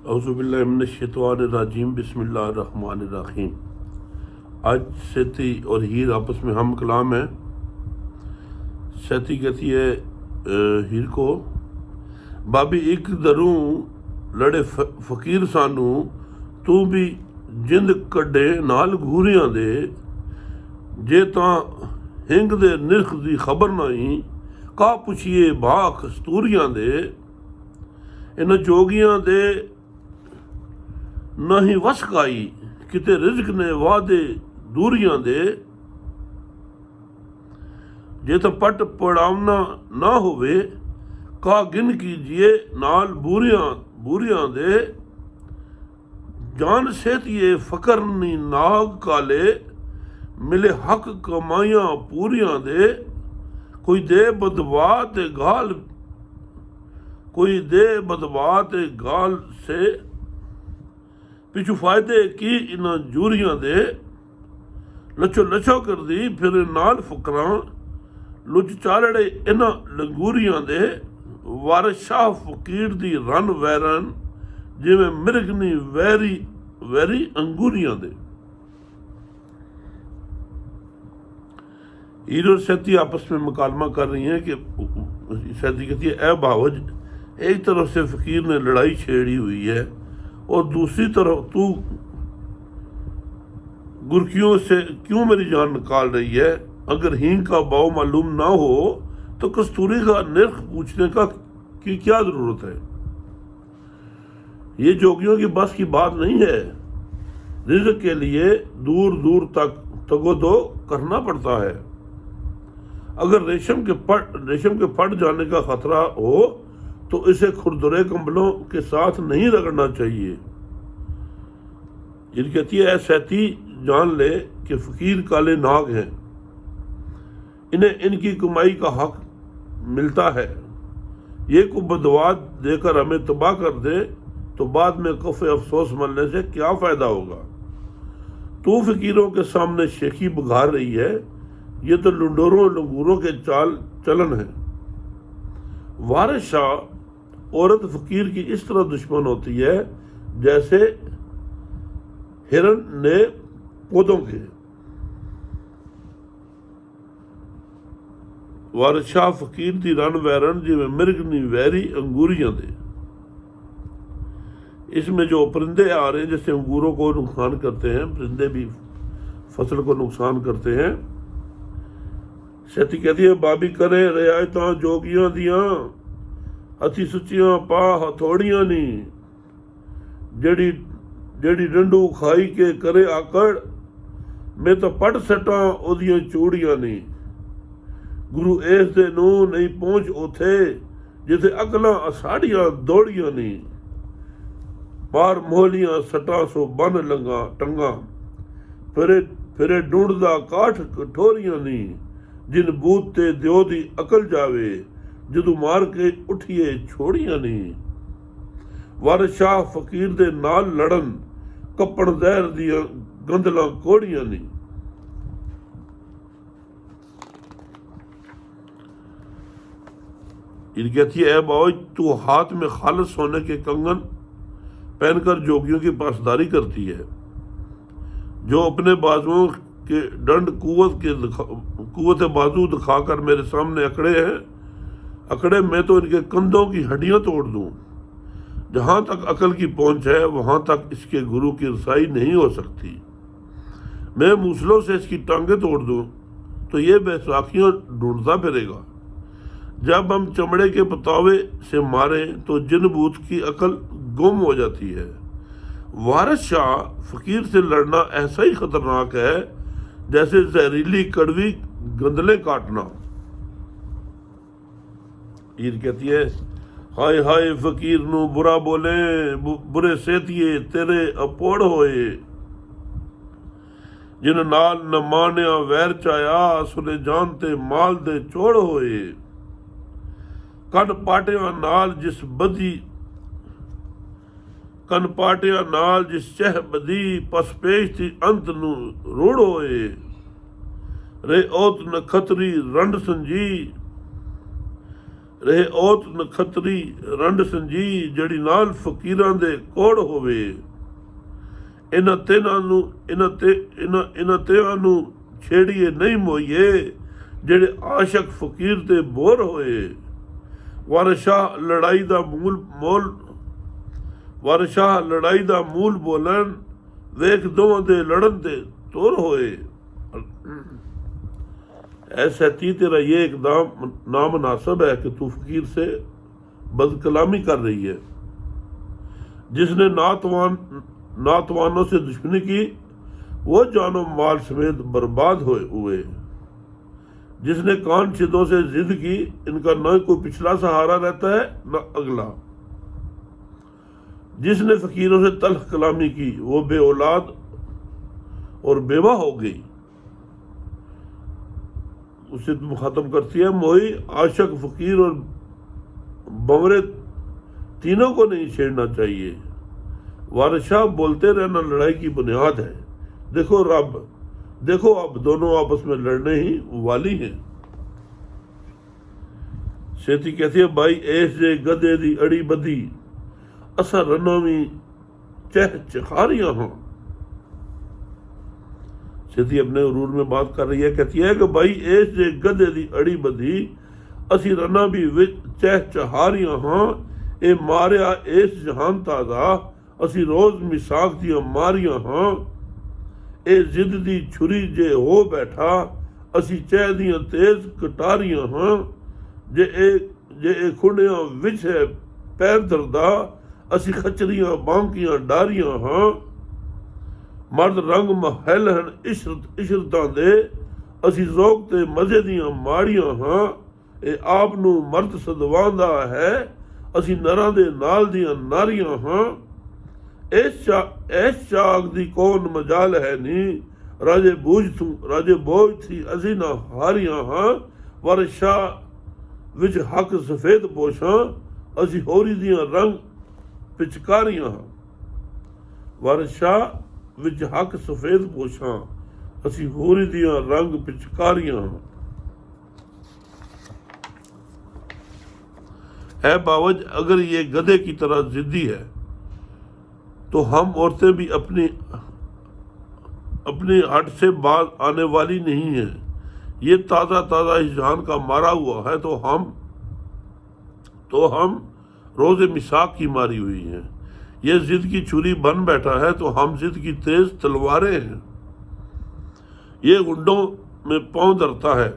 औज़ुबिल्लाहि मिनश्शैतानिर्रजीम बिस्मिल्लाहिर्रहमानिर्रहीम। आज सेती और हीर आपस में हम कलाम है। सेती कहती है हीर को, बाबी एक दरूं लड़े फकीर सानू, तू भी जिंद कड्डे नाल घूरियां दे, जे तां हिंग दे निरख दी खबर नहीं, का पुछिए भा कस्तूरियां दे। इन जोगियां दे नहीं वस काई, किते रिज़्क ने वादे दूरियां दे, जे तो पट पड़ावना ना होवे, का गिन कीजिए नाल बूरियां दे। जान सेतिए फकर नी नाग काले, मिले हक कमाइयां पूरियां दे। कोई दे बदवा ते गाल से, पिछू फायदे की इन जूरियां दे। लच्छो लच्छो कर दी फिर नाल फकरां, लुच चालड़े इन लंगूरियां दे। वारिस शाह फकीर दी रन वैरन, जिवें मिरगनी वैरी अंगूरियां दे। हीर और सेती आपस में मुकालमा कर रही हैं कि सेती कहती है, ए भावज, एक तरफ से फकीर ने लड़ाई छेड़ी हुई है और दूसरी तरफ तू गुरकियों से क्यों मेरी जान निकाल रही है। अगर हींग का भाव मालूम ना हो तो कस्तूरी का निर्ख पूछने की क्या जरूरत है। ये जोगियों की बस की बात नहीं है। रिज़्क के लिए दूर दूर तक तगोदो करना पड़ता है। अगर रेशम के फट जाने का खतरा हो तो इसे खुरदरे कंबलों के साथ नहीं रगड़ना चाहिए। ये कहती है, सेती जान ले कि फकीर काले नाग हैं, इन्हें इनकी कमाई का हक मिलता है। ये को बदवा देकर हमें तबाह कर दे तो बाद में कफ़े अफसोस मरने से क्या फायदा होगा। तू फकीरों के सामने शेखी बुघार रही है, ये तो लुंडोरों लंगूरों के चलन है। वारिस शाह औरत फकीर की इस तरह दुश्मन होती है जैसे हिरन ने पौधों के। वारिस शाह फकीर दी रन वैरन, जिवें मिरगनी वैरी अंगूरियां दे। इसमें जो परिंदे आ रहे हैं, जैसे अंगूरों को नुकसान करते हैं, परिंदे भी फसल को नुकसान करते हैं। सेती कहती है, बाबी करे रियायतां जोगियां दियां, हथी सुचियां पा हथौड़ियां नी। जेड़ी डंडू खाई के करे आकड़, मैं तो पट सटा ओदियां चूड़ियां नी। गुरु एस दे नू नहीं पहुंच उथे, जिथे अकलां असाड़ियां दौड़ियां नी। पार मोहलियां सटा सो बन लंगा टंगा, फिरे ढूंढदा काठ कठोरियां नी। जिन बूत ते दियो दी अकल जावे, जदू मार के उठिए छोड़ियां नी। वारिस शाह फकीर दे नाल लड़न, कपड़ जहर दियां गंदलां कोड़ियां नी। ये कहती है, बाबा तू हाथ में खालिस सोने के कंगन पहनकर जोगियों की पासदारी करती है। जो अपने बाजुओं के दंड कुव्वत बाजू दिखाकर मेरे सामने अकड़े, मैं तो इनके कंधों की हड्डियां तोड़ दूं। जहां तक अकल की पहुंच है वहां तक इसके गुरु की रसाई नहीं हो सकती। मैं मूसलों से इसकी टांगे तोड़ दूं तो ये बैसाखियां ढूंढता फिरेगा। जब हम चमड़े के पतावे से मारे तो जिन बूत की अकल गुम हो जाती है। वारिस शाह फकीर से लड़ना ऐसा ही खतरनाक है जैसे जहरीली कड़वी गंदले काटना। हीर कहती है, हाय हाय फकीर नू बुरा बोले, बुरे सेतिए तेरे अपोड़ होए। जिन नाल न मानिया वैर चाया, सुने जानते माल दे चोड़ होए। कन पाटिया नाल जिस चह बदी, पस पेश थी अंत नू रूढ़ होए। रे ओत नखतरी रंड संजी, ਰਹੇ ਔਤ ਨਖਤਰੀ ਰੰਡ ਸੰਜੀ ਜਿਹੜੀ ਨਾਲ ਫਕੀਰਾਂ ਦੇ ਕੋੜ ਹੋਵੇ। ਇਹਨਾਂ ਤਿਆਂ ਨੂੰ ਛੇੜੀਏ ਨਹੀਂ ਮੋਈਏ ਜਿਹੜੇ ਆਸ਼ਕ ਫਕੀਰ ਤੇ ਬੋਰ ਹੋਏ। ਵਾਰਸ਼ਾਹ ਲੜਾਈ ਦਾ ਮੂਲ ਬੋਲਣ ਵੇਖ ਦੋਵਾਂ ਦੇ ਲੜਨ ਤੇ ਤੁਰ ਹੋਏ। ऐसा तेरा ये एकदम नामनासिब है कि तू फकीर से बदकलामी कर रही है। जिसने नातवानों से दुश्मनी की वो जानो माल समेत बर्बाद हुए। जिसने कान शिदों से जिद की इनका न कोई पिछला सहारा रहता है न अगला। जिसने फकीरों से तल्ख कलामी की वो बे औलाद और बेवा हो गई। उसे तुम खत्म करती है। मोही आशक फकीर और बवरे तीनों को नहीं छेड़ना चाहिए। वारशाह बोलते रहना लड़ाई की बुनियाद है। देखो रब, देखो अब दोनों आपस में लड़ने ही वाली हैं। सेठी कहती है भाई ऐस जे गधे दी अड़ी बधी असा रनों में चह चखारियां हों। सेठी अपने उरूर में बात कर रही है, कहती है कि भाई इस जे गधे दी अड़ी बधी असी रना भी विच चह चहारियां हाँ। ए मारिया इस जहान ताजा असी रोज मिसाक दियां मारियां हाँ। ए जिद दी छुरी जे हो बैठा असी चह दियां तेज कटारियां हाँ। जे ए खुंडियां विच है पैर दरदा असी खचरियां बांकियां डारियां हाँ। मर्द रंग महल हैं इशरतां दे असी ज़ौक ते मज़े दियां माड़ियां हाँ। ए आप नूं मर्द सदवांदा है असी नरां दे नाल दियां नारियां हाँ। इस चाक दी कौन मजाल है नी राजे बोझ थी असी ना हारियां हाँ। वारशाह विच हक सफेद पोशां असी होरी दियां रंग पिचकारियां हाँ। वारशाह विच हक सफेद पोशां असी होरी दियां रंग पिचकारियां। है बावज अगर ये गधे की तरह जिद्दी है तो हम औरतें भी अपनी हट से बाज आने वाली नहीं है। ये ताज़ा हिजान का मारा हुआ है तो हम रोज़े मिसाक की मारी हुई हैं। ये जिद की छुरी बन बैठा है तो हम जिद की तेज तलवारें हैं। ये गुंडों में पांव धरता है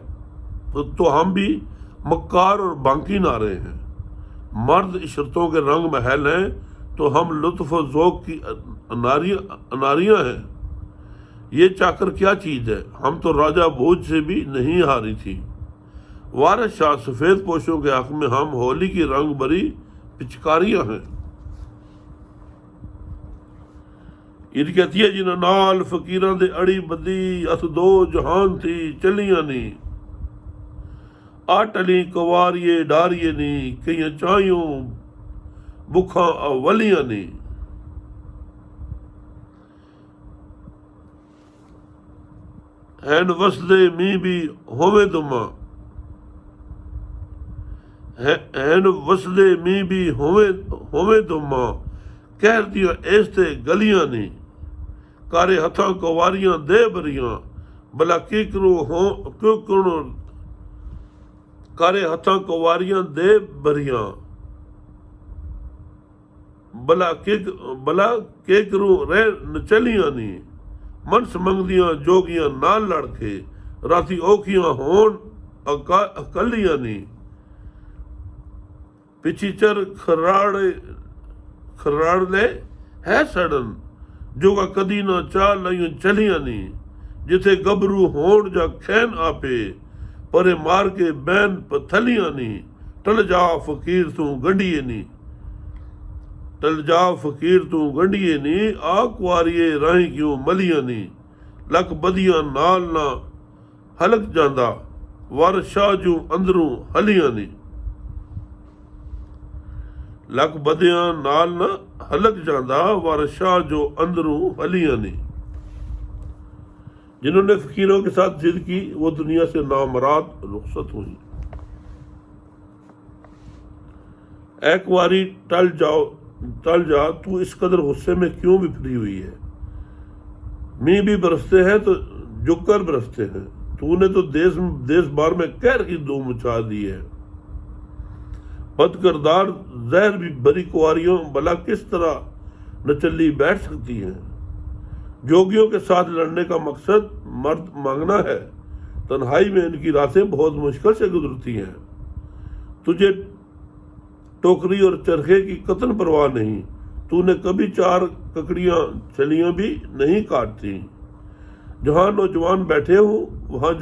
तो हम भी मक्कार और बांकी नारे हैं। मर्द इशरतों के रंग महल हैं तो हम लुत्फ और ज़ौक़ की अनारियां हैं। ये चाकर क्या चीज़ है, हम तो राजा भोज से भी नहीं हारी थी। वारिस शाह सफ़ेद पोशों के हक में हम होली की रंग भरी पिचकारियां हैं। इद कहती है जिन्हें नाल फकीरां दे अड़ी बदी अस दो जहान थी चलियां नी। आटली कवारिये डारिये नी कई चाइयों बुखा अवलियां नी। हैन वसदे मी भी होवे दुमा हैन वसदे मी भी होवे दुमा कह दिया इस ते गलियां नी। कारे हथा कवारियां दे बरियां भला की करो हो क्यों करो। कारे हथा कवारियां दे बरियां भला के करो रह नचलियां नी। मन समंगदियां जोगियां नाल लड़के राती औखियां होन अकलियां नी। पिछी चर खराड़ ले है सड़न जोगा कदी ना चाह लयूं चलियां नी। जिथे गबरू होण जा खैन आपे परे मार के बैन पथलियां नी। टल जा फकीर तू गंढिए नी टल जा फकीर तू गंढिए नी। आ कुआरिए राही क्यों मलियां नी। लक बदियां नाल ना हलक जांदा वर शाह जू अंदरों हलियां नी। लक बदियां नाल ना हलक जांदा वर शाह जो अंदरों हलियां नी। जिन्होंने फकीरों के साथ जिद की वो दुनिया से नामराद रुखसत हुई। एक बारी टल जा, तू इस कदर गुस्से में क्यों बिफरी हुई है? मी भी बरसते हैं तो जुकर बरसते हैं, तूने तो देश बार में कहर की धूम मचा दी है। बदकिरदार जहर भी बड़ी कुंवारियों भला किस तरह नचली बैठ सकती हैं? जोगियों के साथ लड़ने का मकसद मर्द मांगना है, तन्हाई में इनकी रातें बहुत मुश्किल से गुजरती हैं। तुझे टोकरी और चरखे की कतन परवाह नहीं, तूने कभी 4 ककड़ियां चलियां भी नहीं काटती। जहां नौजवान बैठे हो वहां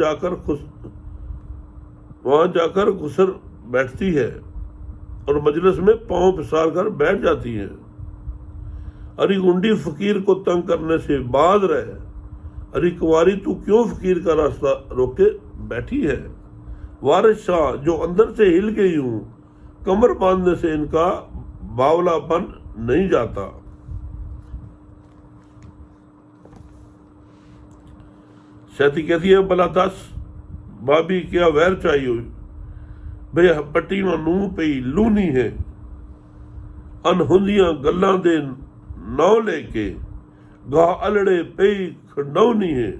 जाकर घुसर बैठती है और मजलिस में पांव पिसार कर बैठ जाती है। अरे गुंडी फकीर को तंग करने से बाज रहे, अरे कुंवारी तू क्यों फकीर का रास्ता रोके बैठी है? वारिस शाह जो अंदर से हिल गई हूं, कमर बांधने से इनका बावलापन नहीं जाता। शैती कहती है, भला दस भाभी क्या वैर चाहिए? भैया पट्टी नू पई लूनी है, अनहुंदियां गल्लां दे नौ लेके गा अलड़े पई खंडौनी है।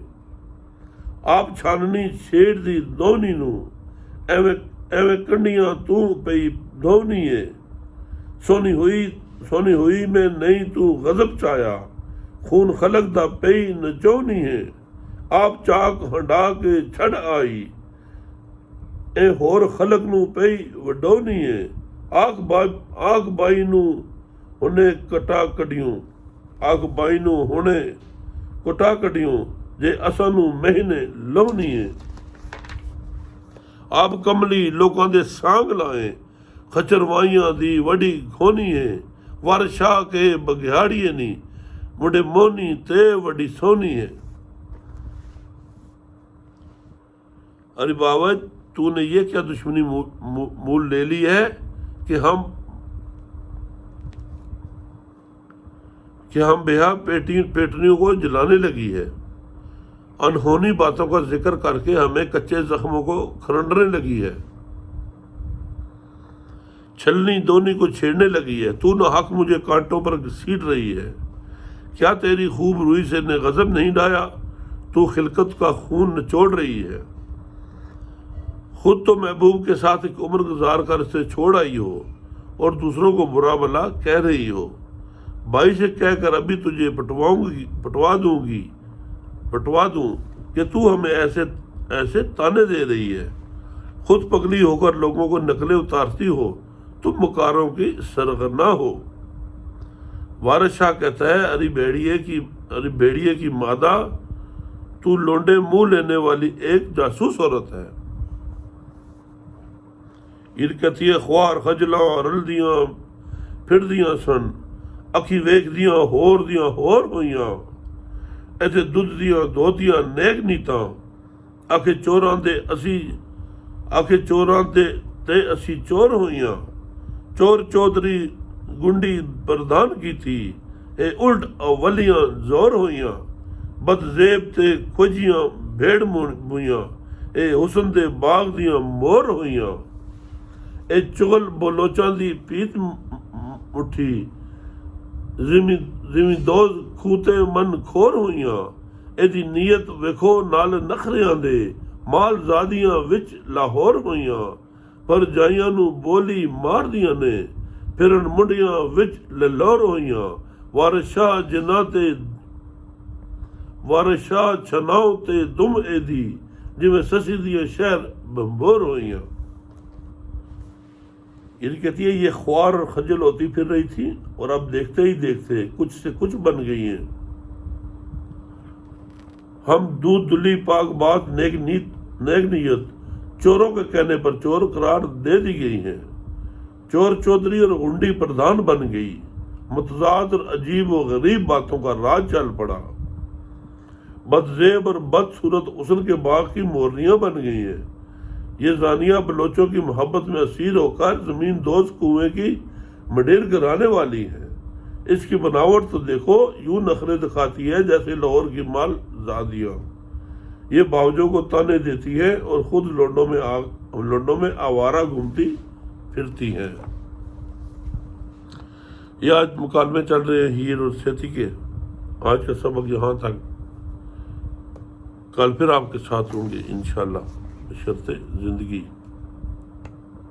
आप छाननी छेड़ दी दोनी नू, एवें कंडियां तू पई धोनी है। सोनी हुई में नहीं तू गजब चाया, खून खलक दा पई नचौनी है। आप चाक हंडा के छड़ आई, ए होर खलक नू पई वडौनी है। आख बाई नू हुने कटा कडियों, आख बाई नू हुने कटा कडियों, जे असां नू महीने लवनी है। आप कमली लोकां दे सांग लाए, खचरवाइयां दी वडी खोनी है। वारशाह के बघियाड़िए नी, मुंडे मोनी ते वडी सोनी है। अरे बाबा, तूने ये क्या दुश्मनी मूल ले ली है कि हम बेहा पेटनियों को जलाने लगी है। अनहोनी बातों का जिक्र करके हमें कच्चे जख्मों को खरंडने लगी है। छलनी दोनी को छेड़ने लगी है। तू न हक मुझे कांटों पर घसीट रही है। क्या तेरी खूब रूई से ने गजब नहीं डाया? तू खिलकत का खून निचोड़ रही है। खुद तो महबूब के साथ एक उम्र गुजार कर इसे छोड़ आई हो और दूसरों को बुरा भला कह रही हो। भाई से कहकर अभी तुझे पटवा दूं कि तू हमें ऐसे ताने दे रही है। खुद पगली होकर लोगों को नकलें उतारती हो, तुम मुकारों की सरगना हो। वारिस शाह कहता है, अरे बेड़िए की मादा, तू लोंडे मुंह लेने वाली एक जासूस औरत है। इरकतिये ख्वार खजलां रलदियां फिरदियां सन, अखी वेखदियां होर होइयां। ऐसे दुध दियां धोतियां नेक नीतां, आखे चोरां ते असी चोर होइयां। चोर चौधरी गुंडी प्रधान की थी, ए उल्ट अवलियां जोर होइयां। बदजेब ते खोजियां भेड़ मुइयां, ए हुसन दे बाग दियां मोर होइयां। ए चुगल बोलोचां दी पीत मुठी, जिमींदोज खूते मन खोर होइयां। एदी नीयत वेखो नाल नखरियां दे, माल जादियां विच लाहौर होइयां। पर जाइयां नू बोली मारदियां ने, फिरन मुंडियां विच ललौर होइयां। वारिस शाह छनाओ ते दुम एदी, जिवें ससी दियां शहर बंबोर होइयां। ये कहती है, ये ख्वार और खजल होती फिर रही थी और अब देखते ही देखते कुछ से कुछ बन गई हैं। हम दूध दुली पाक बात नेक नीयत चोरों के कहने पर चोर करार दे दी गई हैं। चोर चौधरी और गुंडी प्रधान बन गई। मुतजाद और अजीब और गरीब बातों का राज चल पड़ा। बदजेब और बदसूरत उसन के बाग की मोरनियां बन गई हैं। ये जानिया बलोचों की मोहब्बत में असीर होकर जमीन दोज कुएं की मडेर गिराने वाली है। इसकी बनावट तो देखो, यूं नखरे दिखाती है जैसे लाहौर की माल जादियां। ये बावजों को ताने देती है और खुद लोंडों में आवारा घूमती फिरती है। ये आज मुकालमे चल रहे हैं हीर और सेती के। आज का सबक यहाँ तक, कल फिर आपके साथ होंगे इंशाअल्लाह, बशर्ते ज़िंदगी